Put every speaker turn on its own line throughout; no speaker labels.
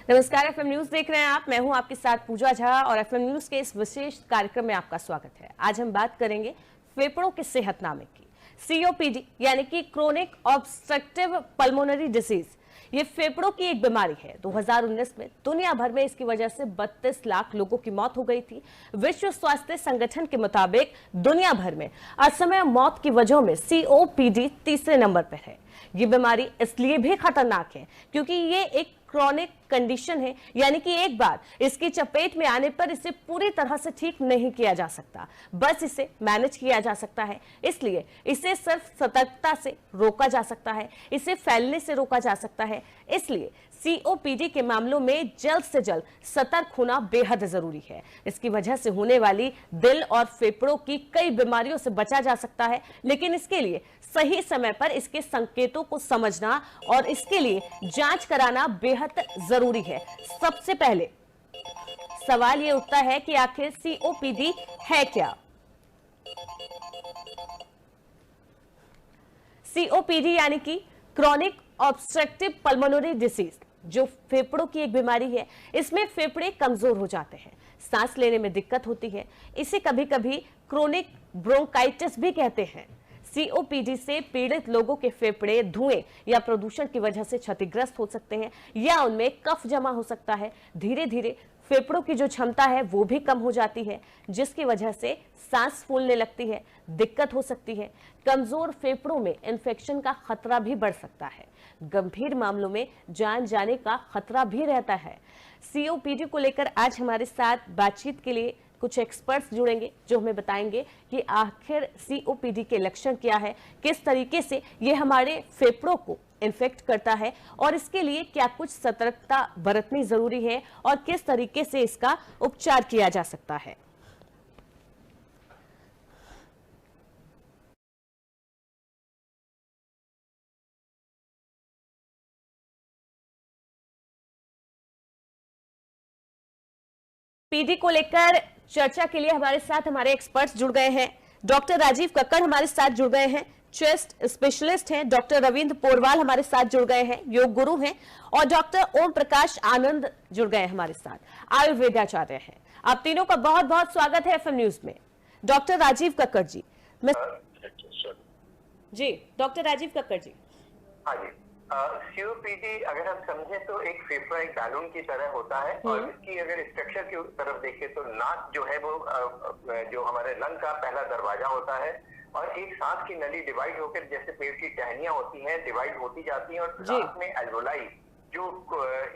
नमस्कार, FM news देख रहे हैं आप। मैं हूं आपके साथ पूजा झा और एफएम न्यूज के इस विशेष कार्यक्रम में आपका स्वागत है। आज हम बात करेंगे फेफड़ों के सेहतनामे की। सीओपीडी यानी कि क्रोनिक ऑब्स्ट्रक्टिव पल्मोनरी डिसीज, ये फेफड़ों की एक बीमारी है। 2019 में दुनिया भर में इसकी वजह से 32 लाख लोगों की मौत हो गई थी। विश्व स्वास्थ्य संगठन के मुताबिक दुनिया भर में असमय मौत की वजहों में सीओपीडी तीसरे नंबर पर है। ये बीमारी इसलिए भी खतरनाक है क्योंकि ये एक क्रॉनिक कंडीशन है, यानी कि एक बार इसकी चपेट में आने पर इसे पूरी तरह से ठीक नहीं किया जा सकता, बस इसे मैनेज किया जा सकता है। इसलिए इसे सिर्फ सतर्कता से रोका जा सकता है, इसे फैलने से रोका जा सकता है। इसलिए सीओपीडी के मामलों में जल्द से जल्द सतर्क होना बेहद जरूरी है। इसकी वजह से होने वाली दिल और फेफड़ों की कई बीमारियों से बचा जा सकता है, लेकिन इसके लिए सही समय पर इसके संकेतों को समझना और इसके लिए जांच कराना बेहद जरूरी है। सबसे पहले सवाल ये उठता है कि आखिर सीओपीडी है क्या? सीओपीडी यानी कि क्रॉनिक ऑब्स्ट्रक्टिव पल्मोनरी डिसीज, जो फेफड़ों की एक बीमारी है। इसमें फेफड़े कमजोर हो जाते हैं, सांस लेने में दिक्कत होती है। इसे कभी कभी क्रोनिक ब्रोंकाइटिस भी कहते हैं। सीओपीडी से पीड़ित लोगों के फेफड़े धुएं या प्रदूषण की वजह से क्षतिग्रस्त हो सकते हैं या उनमें कफ जमा हो सकता है। धीरे धीरे फेफड़ों की जो क्षमता है वो भी कम हो जाती है, जिसकी वजह से सांस फूलने लगती है, दिक्कत हो सकती है। कमजोर फेफड़ों में इन्फेक्शन का खतरा भी बढ़ सकता है। गंभीर मामलों में जान जाने का खतरा भी रहता है। सीओपीडी को लेकर आज हमारे साथ बातचीत के लिए कुछ एक्सपर्ट्स जुड़ेंगे जो हमें बताएंगे कि आखिर सीओपीडी के लक्षण क्या है, किस तरीके से ये हमारे फेफड़ों को इन्फेक्ट करता है और इसके लिए क्या कुछ सतर्कता बरतनी जरूरी है और किस तरीके से इसका उपचार किया जा सकता है। पीडी को लेकर चर्चा के लिए हमारे साथ हमारे एक्सपर्ट्स जुड़ गए हैं। डॉक्टर राजीव कक्कड़ हमारे साथ जुड़ गए हैं, चेस्ट स्पेशलिस्ट हैं। डॉक्टर रविंद्र पोरवाल हमारे साथ जुड़ गए हैं, योग गुरु हैं। और डॉक्टर ओम प्रकाश आनंद जुड़ गए हैं हमारे साथ, आयुर्वेदाचार्य हैं। आप तीनों का बहुत बहुत स्वागत है एफएम न्यूज में। डॉक्टर राजीव कक्कड़ जी, जी डॉक्टर राजीव कक्कड़ जी।
हाँ जी, सीओपीडी अगर हम समझे तो एक फेफड़ा एक बैलून की तरह होता है और इसकी अगर स्ट्रक्चर की तरफ देखें तो नाक जो है वो जो हमारे लंग का पहला दरवाजा होता है और एक सांस की नली डिवाइड होकर जैसे पेट की टहनियां होती हैं डिवाइड होती जाती हैं और लास्ट में एल्वोलाई जो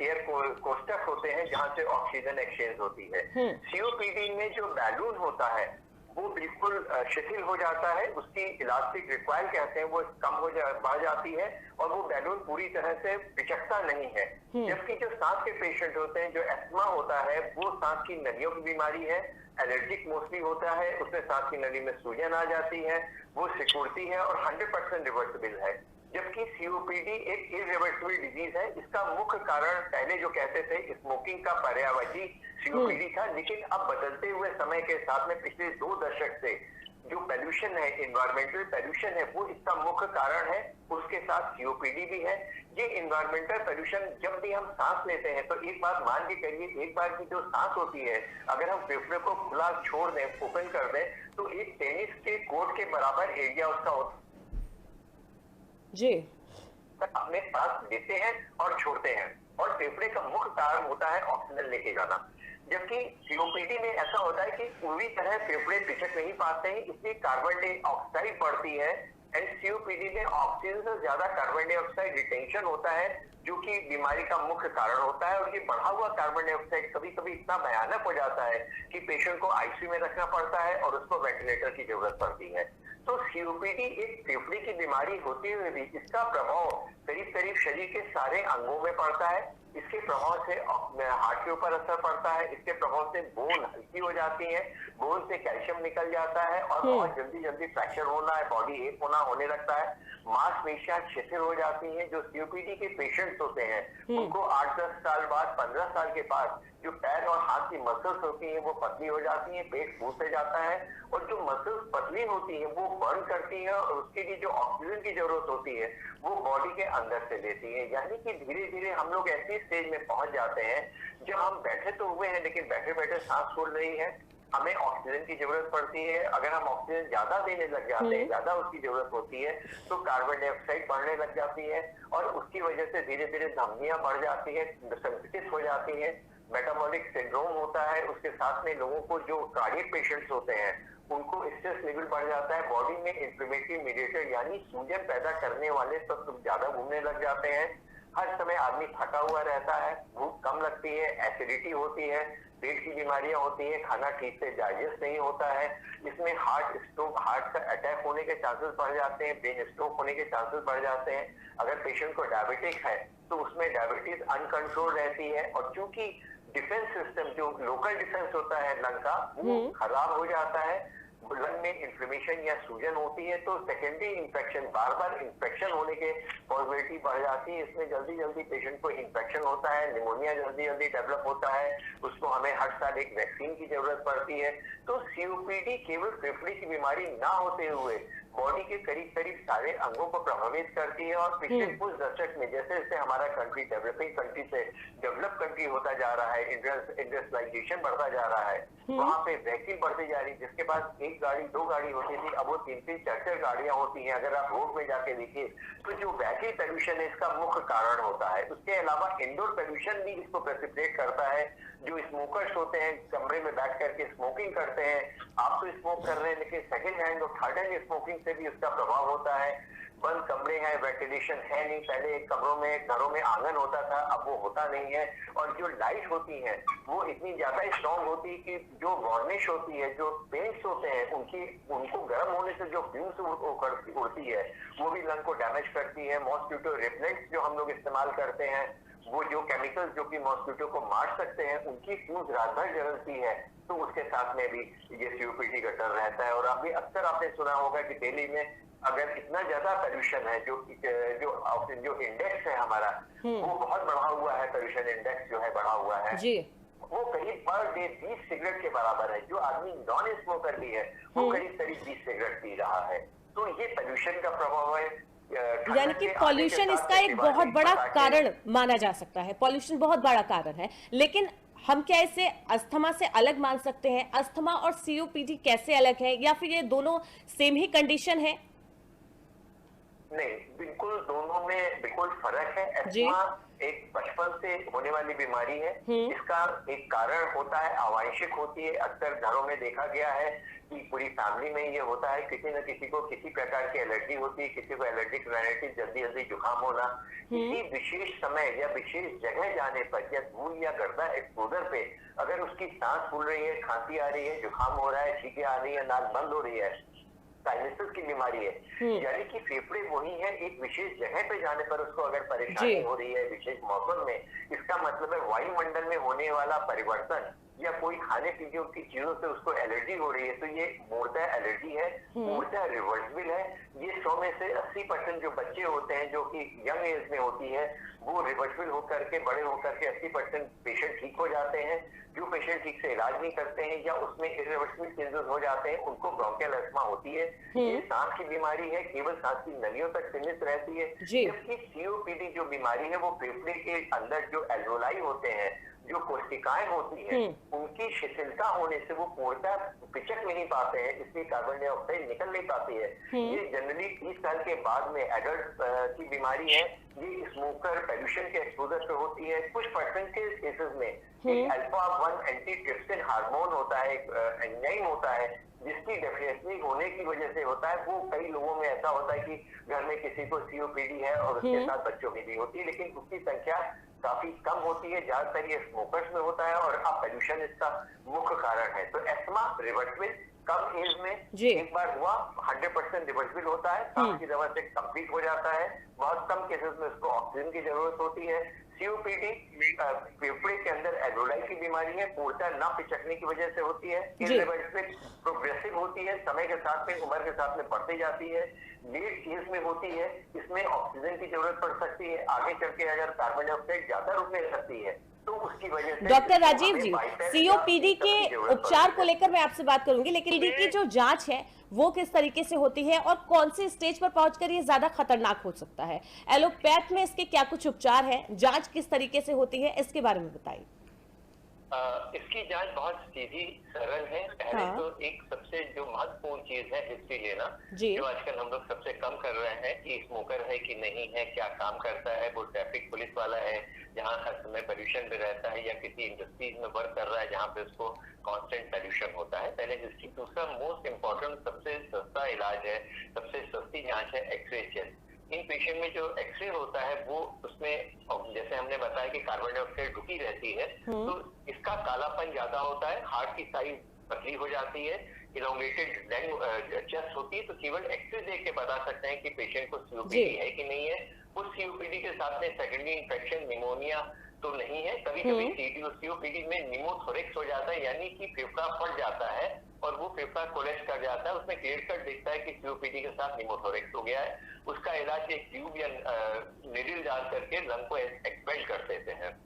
एयर कोस्टक होते हैं जहां से ऑक्सीजन एक्सचेंज होती है। सीओपीडी में जो बैलून होता है वो बिल्कुल शिथिल हो जाता है, उसकी इलास्टिक रिक्वायल कहते हैं वो कम हो बढ़ जाती है और वो बैलून पूरी तरह से पिचकता नहीं है। जबकि जो सांस के पेशेंट होते हैं, जो एस्थमा होता है वो सांस की नलियों की बीमारी है, एलर्जिक मोस्टली होता है, उसमें सांस की नली में सूजन आ जाती है, वो सिकुड़ती है और 100% रिवर्सिबल है। जबकि सीओपीडी एक इरिवर्सिबल डिजीज है। इसका मुख्य कारण पहले जो कहते थे स्मोकिंग का पर्यावजी सीओपीडी था, लेकिन अब बदलते हुए समय के साथ में पिछले 2 दशक से जो पोल्यूशन है, एनवायरमेंटल पोल्यूशन है, वो इसका मुख्य कारण है। उसके साथ सीओपीडी भी है। ये एनवायरमेंटल पोल्यूशन जब भी हम सांस लेते हैं तो एक बात मान के करिए, एक बार की जो सांस होती है अगर हम फेफड़े को खुला छोड़ दें, ओपन कर दें, तो एक टेनिस के कोर्ट के बराबर एरिया उसका होता
जी
अपने पास लेते हैं और छोड़ते हैं और फेफड़े का मुख्य कारण होता है ऑक्सीजन लेके जाना। जबकि सीओपीडी में ऐसा होता है कि पूरी तरह फेफड़े पिचक नहीं पाते हैं, इसलिए कार्बन डाइऑक्साइड बढ़ती है एंड सीओपीडी में ऑक्सीजन से ज्यादा कार्बन डाइऑक्साइड रिटेंशन होता है जो कि बीमारी का मुख्य कारण होता है। और ये बढ़ा हुआ कार्बन डाइऑक्साइड कभी कभी इतना भयानक हो जाता है कि पेशेंट को आईसीयू में रखना पड़ता है और उसको वेंटिलेटर की जरूरत पड़ती है। तो सीओपीडी एक फेफड़े की बीमारी होते हुए भी इसका प्रभाव करीब करीब शरीर के सारे अंगों में पड़ता है। इसके प्रभाव से हार्ट के ऊपर असर पड़ता है, इसके प्रभाव से बोन हल्की हो जाती है, बोन से कैल्शियम निकल जाता है और बहुत जल्दी जल्दी फ्रैक्चर होना है, बॉडी एक होने लगता है, मांसपेशियां शिथिल हो जाती हैं। जो सीओपीडी के पेशेंट्स होते हैं उनको 8-10 साल बाद, 15 साल के बाद जो पैर और हाथ की मसल्स होती हैं वो पतली हो जाती हैं, पेट फूलते जाता है और जो मसल्स पतली धमनी होती है वो बर्न करती है और उसके लिए जो ऑक्सीजन की जरूरत होती है वो बॉडी के अंदर से लेती है। यानी कि धीरे धीरे हम लोग ऐसी स्टेज में पहुंच जाते हैं जब हम बैठे तो हुए हैं लेकिन बैठे बैठे सांस फूल रही है, हमें ऑक्सीजन की जरूरत पड़ती है। अगर हम ऑक्सीजन ज्यादा देने लग जाते हैं, ज्यादा उसकी जरूरत होती है, तो कार्बन डाइऑक्साइड बढ़ने लग जाती है और उसकी वजह से धीरे धीरे धमनियां बढ़ जाती है, संकुचित हो जाती है, मेटाबॉलिक सिंड्रोम होता है। उसके साथ में लोगों को जो कार्डियक पेशेंट्स होते हैं उनको स्ट्रेस लेवल बढ़ जाता है, बॉडी में इन्फ्लेमेटरी मीडिएटर यानी सूजन पैदा करने वाले तत्व ज्यादा घूमने लग जाते हैं। हर समय आदमी थका हुआ रहता है, भूख कम लगती है, एसिडिटी होती है, पेट की बीमारियां होती हैं, खाना ठीक से डाइजेस्ट नहीं होता है। इसमें हार्ट का अटैक होने के चांसेस बढ़ जाते हैं, ब्रेन स्ट्रोक होने के चांसेस बढ़ जाते हैं। अगर पेशेंट को डायबिटिक है तो उसमें डायबिटीज अनकंट्रोल रहती है और चूंकि डिफेंस सिस्टम जो लोकल डिफेंस होता है लंग का वो खराब हो जाता है, लंग में इन्फ्लेमेशन या सूजन होती है तो सेकेंडरी इन्फेक्शन, बार बार इन्फेक्शन होने के पॉसिबिलिटी बढ़ जाती है। इसमें जल्दी जल्दी पेशेंट को इन्फेक्शन होता है, निमोनिया जल्दी जल्दी डेवलप होता है, उसको हमें हर साल एक वैक्सीन की जरूरत पड़ती है। तो सीओपीडी केवल फेफड़े की बीमारी ना होते हुए बॉडी के करीब करीब सारे अंगों को प्रभावित करती है और पिछले कुछ दशक में जैसे जैसे हमारा कंट्री डेवलपिंग कंट्री से डेवलप कंट्री होता जा रहा है, इंडस्ट्रियलाइजेशन बढ़ता जा रहा है, वहां पे व्हीकल बढ़ती जा रही है। जिसके पास एक गाड़ी दो गाड़ी होती थी अब वो तीन तीन चार चार गाड़ियां होती हैं। अगर आप रोड में जाके देखिए तो जो व्हीकल पोल्यूशन है इसका मुख्य कारण होता है। उसके अलावा इंडोर पोल्यूशन भी इसको प्रेसिपिटेट करता है। जो स्मोकर्स होते हैं कमरे में बैठ करके स्मोकिंग करते हैं, आप तो स्मोक कर रहे हैं लेकिन सेकंड हैंड और थर्ड हैंड स्मोकिंग से भी उसका प्रभाव होता है। बंद कमरे हैं, वेंटिलेशन है नहीं, पहले कमरों में घरों में आंगन होता था अब वो होता नहीं है। और जो लाइट होती है वो इतनी ज्यादा स्ट्रॉन्ग होती है कि जो वार्निश होती है, जो पेंट्स होते हैं उनको गर्म होने से जो फ्यूम्स उड़ती है वो भी लंग को डैमेज करती है। मॉस्किटो रिपेलेंट्स जो हम लोग इस्तेमाल करते हैं वो जो केमिकल्स जो कि मॉस्किटो को मार सकते हैं उनकी फ्यूज रात भर जलती है तो उसके साथ में भी ये सीओपीडी का डर रहता है। और अभी अक्सर आपने सुना होगा कि दिल्ली में अगर इतना ज्यादा पोल्यूशन है जो इंडेक्स है हमारा वो बहुत बढ़ा हुआ है, पोल्यूशन इंडेक्स जो है बढ़ा हुआ है
जी।
वो करीब पर डे 20 सिगरेट के बराबर है। जो आदमी नॉन स्मोकर भी है वो करीब करीब 20 सिगरेट पी रहा है। तो ये पोल्यूशन का प्रभाव है।
यानी कि पॉल्यूशन इसका एक बहुत बड़ा कारण माना जा सकता है, पॉल्यूशन बहुत बड़ा कारण है। लेकिन हम क्या इसे अस्थमा से अलग मान सकते हैं? अस्थमा और सीओपीडी कैसे अलग है या फिर ये दोनों सेम ही कंडीशन है?
नहीं, बिल्कुल दोनों में बिल्कुल फर्क है। अस्थमा एक बचपन से होने वाली बीमारी है। इसका एक कारण होता है आवांशिक होती है। अक्सर घरों में देखा गया है कि पूरी फैमिली में ये होता है, किसी न किसी को किसी प्रकार की एलर्जी होती है, किसी को एलर्जिक राइनाइटिस, जल्दी जल्दी जुकाम होना। किसी विशेष समय या विशेष जगह जाने पर या धूल या गर्दा एक्सपोजर पे अगर उसकी सांस फूल रही है, खांसी आ रही है, जुकाम हो रहा है, छींकें आ रही है, नाक बंद हो रही है, साइनसिस की बीमारी है। यानी कि फेफड़े वही है, एक विशेष जगह पे जाने पर उसको अगर परेशानी हो रही है विशेष मौसम में, इसका मतलब है वायुमंडल में होने वाला परिवर्तन या कोई खाने पीने की चीजों से उसको एलर्जी हो रही है तो ये मूलतः एलर्जी है, मूलतः रिवर्सिबल है। ये 100 में से 80% जो बच्चे होते हैं जो कि यंग एज में होती है वो रिवर्सिबल होकर के बड़े होकर के 80% पेशेंट ठीक हो जाते हैं। जो पेशेंट ठीक से इलाज नहीं करते हैं या उसमें इरिवर्सिबल चेंजेस हो जाते हैं उनको ब्रोंकियल अस्थमा होती है। ये सांस की बीमारी है, केवल सांस की नलियों तक सीमित रहती है। जबकि सीओपीडी जो बीमारी है वो फेफड़े के अंदर जो एल्वेओलाई होते हैं, जो कोशिकाएं होती हैं उनकी शिथिलता होने से वो पूर्णतः पिचक नहीं पाते हैं, इसलिए कार्बन डाइऑक्साइड निकल नहीं पाती है। ये जनरली 30 साल के बाद में एडल्ट की बीमारी है। ये स्मोकर पोल्यूशन के एक्सपोजर से होती है। कुछ परसेंटेज केसेस में एक अल्फा-1 एंटीट्रिप्सिन हार्मोन होता है, एक एंजाइम होता है जिसकी डेफिशिएंसी होने की वजह से होता है। वो कई लोगों में ऐसा होता है कि घर में किसी को सीओपीडी है और उसके साथ बच्चों की भी होती है, लेकिन उसकी संख्या काफी कम होती है। ज्यादातर ये स्मोकर्स में होता है और पोल्यूशन इसका मुख्य कारण है। तो अस्थमा रिवर्सिबल कम एज में एक बार हुआ 100% रिवर्सिबल होता है, सांस की दवा से कंप्लीट हो जाता है। बहुत कम केसेस में उसको ऑक्सीजन की जरूरत होती है। सीओपीडी फेफड़े के अंदर एल्वेओलाई की बीमारी है, पूर्णतः न पिचकने की वजह से होती है। इरिवर्सिबल प्रोग्रेसिव होती है, समय के साथ में उम्र के साथ में बढ़ती जाती है, लेट एज में होती है। इसमें ऑक्सीजन की जरूरत पड़ सकती है, आगे चल के अगर कार्बन डाइऑक्साइड ज्यादा रुकने लगती है तो उसकी वजह से
डॉक्टर राजीव
हमें
जी,
bypass
सीओपीडी
या
के
की जरूरत
उपचार
पड़ती
को
है।
लेकर मैं आपसे बात करूंगी, लेकिन पीडी की जो जांच है वो किस तरीके से होती है और कौन सी स्टेज पर पहुंचकर ये ज्यादा खतरनाक हो सकता है? एलोपैथ में इसके क्या कुछ उपचार है, जांच किस तरीके से होती है, इसके बारे में बताइए।
इसकी जांच बहुत सीधी सरल है। पहले
हाँ।
तो एक सबसे जो महत्वपूर्ण चीज है हिस्ट्री लेना,
जी।
जो आजकल हम लोग सबसे कम कर रहे हैं कि स्मोकर है कि नहीं है, क्या काम करता है, वो ट्रैफिक पुलिस वाला है जहाँ हर समय पोल्यूशन में रहता है, या किसी इंडस्ट्रीज में वर्क कर रहा है जहाँ पे उसको कांस्टेंट पोल्यूशन होता है। पहले हिस्ट्री। दूसरा मोस्ट इम्पोर्टेंट सबसे सस्ता इलाज है, सबसे सस्ती जांच है एक्सरे चेस्ट। इन पेशेंट में जो एक्सरे होता है वो उसमें जैसे हमने बताया कि कार्बन डाइऑक्साइड रुकी रहती है, तो इसका कालापन ज्यादा होता है, हार्ट की साइज पतली हो जाती है, इलोंगेटेड चेस्ट होती है। तो केवल एक्सरे देख के बता सकते हैं कि पेशेंट को सीओपीडी है कि नहीं है। उस सीओपीडी के साथ में सेकेंडरी इन्फेक्शन, निमोनिया तो नहीं है। कभी कभी सीओपीडी में निमोथोरेक्स हो जाता है, यानी कि फेफड़ा फट जाता है और वो फेफड़ा कोलेप्स कर जाता है। उसमें क्लियर कट दिखता है कि सीओपीडी के साथ निमोथोरेक्स हो गया है। उसका इलाज एक ट्यूब या निडल डाल करके लंग को एक्सपेल कर देते हैं।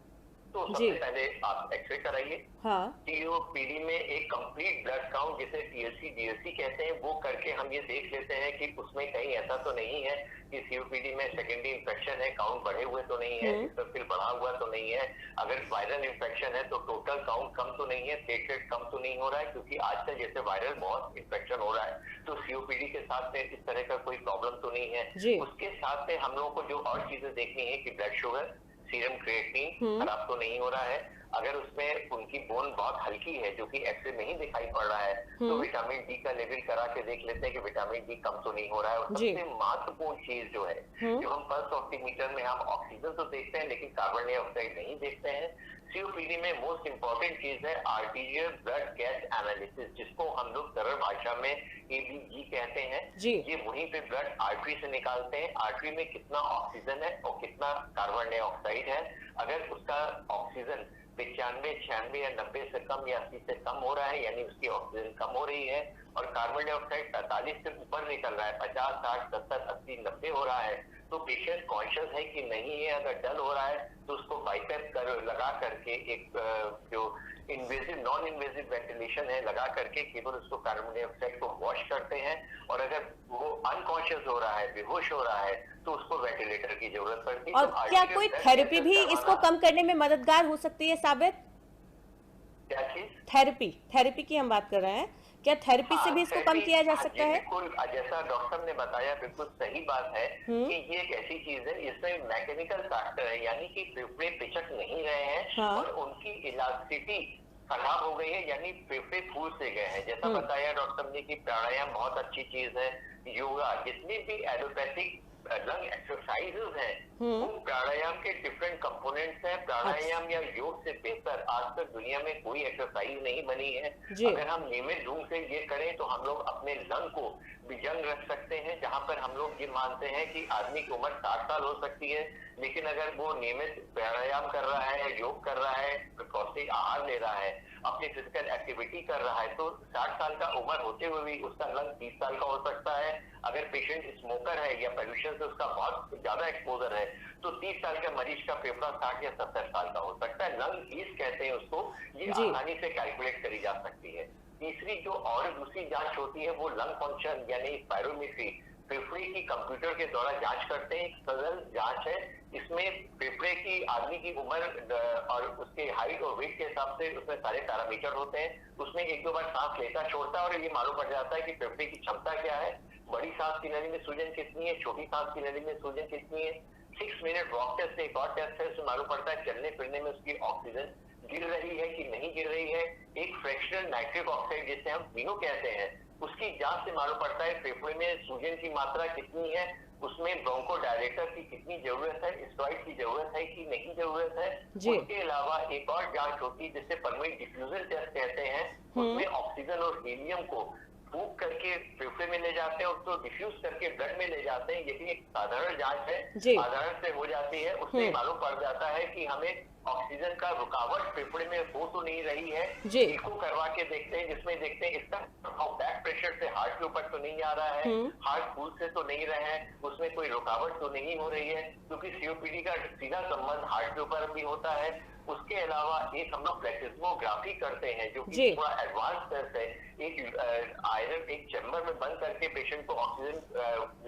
तो सबसे पहले आप एक्सरे कराइए।
हाँ।
सीओपीडी में एक कंप्लीट ब्लड काउंट, जिसे टीएलसी डीएलसी कहते हैं, वो करके हम ये देख लेते हैं कि उसमें कहीं ऐसा तो नहीं है कि सीओपीडी में सेकेंडरी इन्फेक्शन है, काउंट बढ़े हुए तो नहीं है, फिर बढ़ा हुआ तो नहीं है। अगर वायरल इन्फेक्शन है तो टोटल काउंट कम तो नहीं है, प्लेटलेट कम तो नहीं हो रहा है, क्योंकि आजकल जैसे वायरल बहुत इन्फेक्शन हो रहा है, तो सीओपीडी के साथ में इस तरह का कोई प्रॉब्लम तो नहीं है। उसके साथ में हम लोगों को जो और चीजें देखनी है कि ब्लड शुगर, सीरम क्रिएटिनिन खराब तो नहीं हो रहा है। अगर उसमें उनकी बोन बहुत हल्की है, जो कि एक्सरे में ही दिखाई पड़ रहा है, तो विटामिन डी का लेवल करा के देख लेते हैं कि विटामिन डी कम तो नहीं हो रहा है। और सबसे महत्वपूर्ण चीज जो है, जो हम पल्स ऑक्सीमीटर में हम ऑक्सीजन तो देखते हैं लेकिन कार्बन डाइऑक्साइड नहीं देखते हैं। सीओपीडी में मोस्ट इंपॉर्टेंट चीज है आर्टीरियल ब्लड गैस एनालिसिस, जिसको हम लोग सरल भाषा में एबीजी कहते हैं। ये वहीं पे ब्लड आर्टरी से निकालते हैं। आर्टरी में कितना ऑक्सीजन है और कितना कार्बन डाइऑक्साइड है। अगर उसका ऑक्सीजन 95, 96 या 90 से कम या 80 से कम हो रहा है, यानी उसकी ऑक्सीजन कम हो रही है, और कार्बन डाइऑक्साइड 45 से ऊपर निकल रहा है, 50, 60, 70, 80, 90 हो रहा है, तो पेशेंट कॉन्शियस है कि नहीं है। अगर डल हो रहा है तो उसको बाइपैस लगा करके एक जो इन्वेजिव नॉन इन्वेजिव वेंटिलेशन है लगा करके केवल उसको कार्बन डाइऑक्साइड को वॉश करते हैं। और अगर वो अनकॉन्शियस हो रहा है, बेहोश हो रहा है, तो उसको वेंटिलेटर की जरूरत पड़ती है।
और
तो
क्या कोई थेरेपी भी इसको कम करने में मददगार हो सकती है साबित?
क्या चीज?
थेरेपी की हम बात कर रहे हैं, क्या थेरेपी से भी इसको कम किया जा सकता है?
बिल्कुल, जैसा डॉक्टर ने बताया बिल्कुल सही बात है कि ये एक ऐसी चीज है, इसमें मैकेनिकल फैक्टर है, यानी कि फेफड़े पिचक नहीं रहे हैं और उनकी इलास्टिसिटी खराब हो गई है, यानी फेफड़े फूल से गए हैं। जैसा बताया डॉक्टर ने कि प्राणायाम बहुत अच्छी चीज है, योगा, जितनी भी एलोपैथिक लंग एक्सरसाइजेस हैं, वो प्राणायाम के डिफरेंट कंपोनेंट्स हैं। प्राणायाम या योग से बेहतर आज तक दुनिया में कोई एक्सरसाइज नहीं बनी है। अगर हम नियमित ढंग से ये करें तो हम लोग अपने लंग को यंग रख सकते हैं। जहां पर हम लोग ये मानते हैं कि आदमी की उम्र 60 साल हो सकती है, लेकिन अगर वो नियमित प्राणायाम कर रहा है, योग कर रहा है, पौष्टिक आहार ले रहा है, अपनी फिजिकल एक्टिविटी कर रहा है, तो 60 साल का उम्र होते हुए भी उसका लंग 30 साल का हो सकता है। अगर पेशेंट स्मोकर है या पोल्यूशन से उसका बहुत ज्यादा एक्सपोजर है, तो 30 साल के मरीज का फेफड़ा 60 या 70 साल का हो सकता है। लंग ईज कहते हैं उसको, ये आसानी से कैलकुलेट करी जा सकती है। तीसरी जो और दूसरी जांच होती है वो लंग फंक्शन यानी स्पायरोमेट्री, फेफड़े की कंप्यूटर के द्वारा जांच करते हैं। एक सरल जांच है, इसमें फेफड़े की आदमी की उम्र और उसके हाइट और वेट के हिसाब से उसमें सारे पैरामीटर होते हैं। उसमें एक दो बार सांस लेता छोड़ता है और ये मालूम पड़ जाता है कि फेफड़े की क्षमता क्या है, बड़ी सांस की नली में सूजन कितनी है, छोटी सांस की नली में सूजन कितनी है। 6 मिनट वॉक टेस्ट एक और टेस्ट है, उसमें मालूम पड़ता है चलने फिरने में उसकी ऑक्सीजन गिर रही है कि नहीं गिर रही है। एक फ्रैक्शनल नाइट्रिक ऑक्साइड जिसे हम पीनो कहते हैं, उसकी जांच से मालूम पड़ता है फेफड़े में सूजन की मात्रा कितनी है, उसमें ब्रोंकोडायलेटर की कितनी जरूरत है, स्टेरॉइड की जरूरत है कि नहीं जरूरत है। उसके अलावा एक और जांच होती है जिसे पल्मोनरी डिफ्यूजन टेस्ट कहते हैं, उसमें ऑक्सीजन और हीलियम को फूंक करके फेफड़े में ले जाते हैं और उसको डिफ्यूज करके ब्लड में ले जाते हैं। ये भी एक साधारण जांच है, साधारण से हो जाती है। उससे मालूम पड़ जाता है कि हमें ऑक्सीजन का रुकावट फेफड़े में हो तो नहीं रही है। इको करवा के देखते हैं, जिसमें देखते हैं इसका बैक प्रेशर से हार्ट के ऊपर तो नहीं आ रहा है, हार्ट फूल से तो नहीं रहे हैं, उसमें कोई रुकावट तो नहीं हो रही है, क्योंकि सीओपीडी का सीधा संबंध हार्ट के ऊपर भी होता है। उसके अलावा एक हम लोग प्लेटिस्मोग्राफी करते हैं जो
जी।
कि थोड़ा एडवांस टेस्ट है। एक आयरन एक चैम्बर में बंद करके पेशेंट को ऑक्सीजन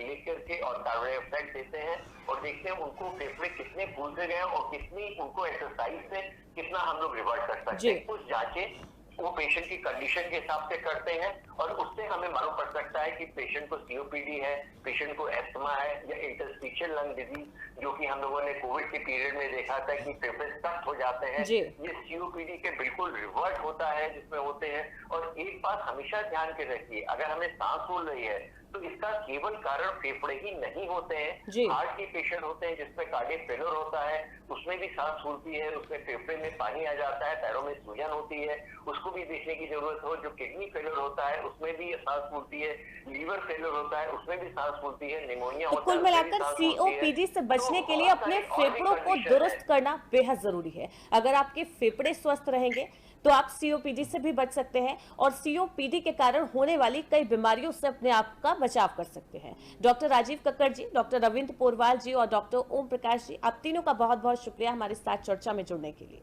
लेकर के और कार्बन डाइऑक्साइड देते हैं और देखते हैं उनको फेफड़े कितने फूलते गए और कितनी उनको एक्सरसाइज से कितना हम लोग रिवर्ट कर सकते हैं। कुछ जांचें वो पेशेंट की कंडीशन के हिसाब से करते हैं और उससे हमें मालूम पड़ सकता है कि पेशेंट को सीओपीडी है, पेशेंट को एस्थमा है या इंटरस्टिशियल लंग डिजीज जो कि हम लोगों ने कोविड के पीरियड में देखा था कि फेफड़े सख्त हो जाते हैं, ये सीओपीडी के बिल्कुल रिवर्ट होता है जिसमें होते हैं। और एक बात हमेशा ध्यान के रखिए, अगर हमें सांस फूल रही है तो इसका केवल कारण फेफड़े ही नहीं होते हैं। हार्ट के पेशेंट होते हैं जिसमें कार्डियक फेलियर होता है, उसमें भी सांस फूलती है, उसमें फेफड़े में पानी आ जाता है, पैरों में सूजन होती है, उसको भी देखने की जरूरत हो। जो किडनी फेलियर होता है उसमें भी सांस फूलती है, लीवर फेलियर होता है उसमें भी सांस फूलती है, निमोनिया होता है।
कुल मिलाकर सीओपीडी से बचने के लिए अपने फेफड़ों को दुरुस्त करना बेहद जरूरी है। अगर आपके फेफड़े स्वस्थ रहेंगे तो आप सीओपीडी से भी बच सकते हैं और सीओपीडी के कारण होने वाली कई बीमारियों से अपने आप का बचाव कर सकते हैं। डॉक्टर राजीव कक्कड़ जी, डॉक्टर रविंद्र पोरवाल जी और डॉक्टर ओम प्रकाश जी, आप तीनों का बहुत बहुत शुक्रिया हमारे साथ चर्चा में जुड़ने के लिए।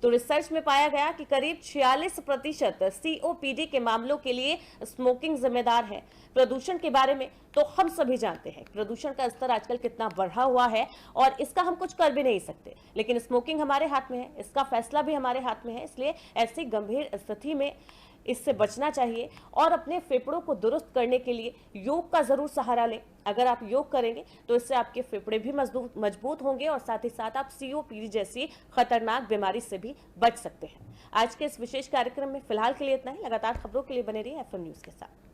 तो रिसर्च में पाया गया कि करीब 46% सीओपीडी के मामलों के लिए स्मोकिंग जिम्मेदार है। प्रदूषण के बारे में तो हम सभी जानते हैं, प्रदूषण का स्तर आजकल कितना बढ़ा हुआ है और इसका हम कुछ कर भी नहीं सकते, लेकिन स्मोकिंग हमारे हाथ में है, इसका फैसला भी हमारे हाथ में है। इसलिए ऐसी गंभीर स्थिति में इससे बचना चाहिए और अपने फेफड़ों को दुरुस्त करने के लिए योग का जरूर सहारा लें। अगर आप योग करेंगे तो इससे आपके फेफड़े भी मजबूत होंगे और साथ ही साथ आप सीओपीडी जैसी खतरनाक बीमारी से भी बच सकते हैं। आज के इस विशेष कार्यक्रम में फिलहाल के लिए इतना ही। लगातार खबरों के लिए बने रहिए एफएम न्यूज के साथ।